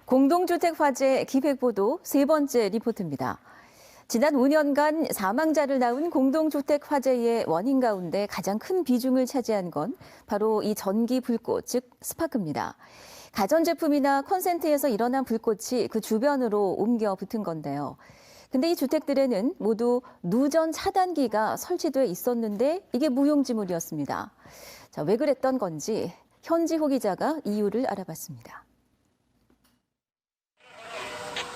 공동주택 화재 기획보도 세 번째 리포트입니다. 지난 5년간 사망자를 낳은 공동주택 화재의 원인 가운데 가장 큰 비중을 차지한 건 바로 이 전기 불꽃, 즉 스파크입니다. 가전제품이나 콘센트에서 일어난 불꽃이 그 주변으로 옮겨 붙은 건데요. 근데 이 주택들에는 모두 누전 차단기가 설치돼 있었는데 이게 무용지물이었습니다. 자, 왜 그랬던 건지 현지호 기자가 이유를 알아봤습니다.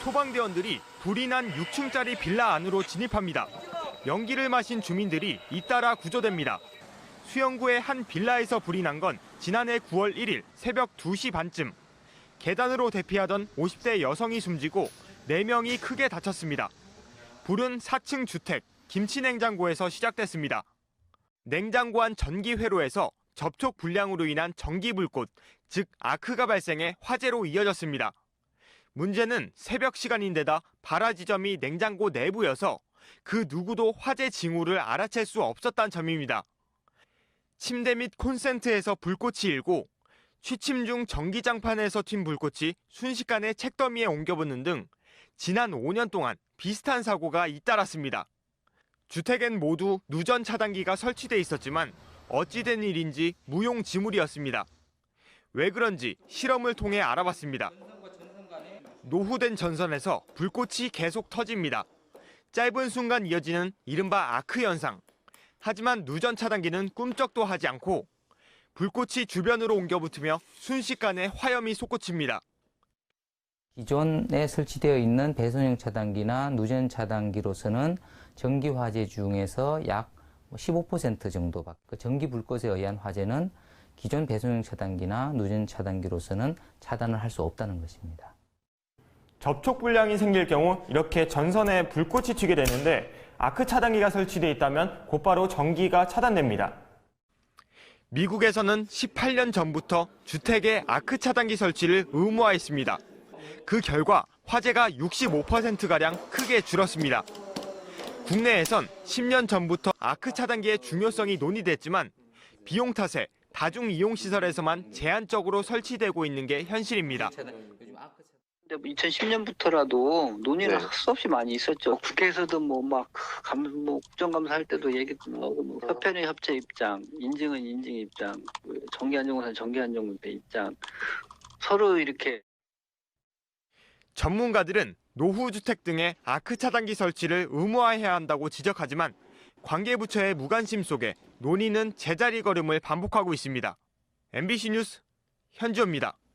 소방대원들이 불이 난 6층짜리 빌라 안으로 진입합니다. 연기를 마신 주민들이 잇따라 구조됩니다. 수영구의 한 빌라에서 불이 난 건 지난해 9월 1일 새벽 2시 반쯤. 계단으로 대피하던 50대 여성이 숨지고 4명이 크게 다쳤습니다. 불은 4층 주택, 김치냉장고에서 시작됐습니다. 냉장고 안 전기 회로에서 접촉 불량으로 인한 전기 불꽃, 즉 아크가 발생해 화재로 이어졌습니다. 문제는 새벽 시간인데다 발화 지점이 냉장고 내부여서 그 누구도 화재 징후를 알아챌 수 없었다는 점입니다. 침대 및 콘센트에서 불꽃이 일고 취침 중 전기장판에서 튄 불꽃이 순식간에 책더미에 옮겨붙는 등 지난 5년 동안 비슷한 사고가 잇따랐습니다. 주택엔 모두 누전 차단기가 설치돼 있었지만 어찌된 일인지 무용지물이었습니다. 왜 그런지 실험을 통해 알아봤습니다. 노후된 전선에서 불꽃이 계속 터집니다. 짧은 순간 이어지는 이른바 아크 현상. 하지만 누전 차단기는 꿈쩍도 하지 않고 불꽃이 주변으로 옮겨붙으며 순식간에 화염이 솟구칩니다. 기존에 설치되어 있는 배선형 차단기나 누전 차단기로서는 전기 화재 중에서 약 15% 정도, 전기 불꽃에 의한 화재는 기존 배선형 차단기나 누전 차단기로서는 차단을 할 수 없다는 것입니다. 접촉 불량이 생길 경우 이렇게 전선에 불꽃이 튀게 되는데 아크 차단기가 설치되어 있다면 곧바로 전기가 차단됩니다. 미국에서는 18년 전부터 주택에 아크 차단기 설치를 의무화했습니다. 그 결과 화재가 65%가량 크게 줄었습니다. 국내에선 10년 전부터 아크 차단기의 중요성이 논의됐지만 비용 탓에 다중이용시설에서만 제한적으로 설치되고 있는 게 현실입니다. 2010년부터라도 논의를 할 수 없이 많이 있었죠. 국회에서도 국정감사할 때도 얘기도 나오고 협회는 협회 입장, 인증은 인증 입장, 정기안전공사는 정기안전공사 입장, 서로 이렇게. 전문가들은 노후주택 등의 아크 차단기 설치를 의무화해야 한다고 지적하지만 관계부처의 무관심 속에 논의는 제자리 걸음을 반복하고 있습니다. MBC 뉴스 현지호입니다.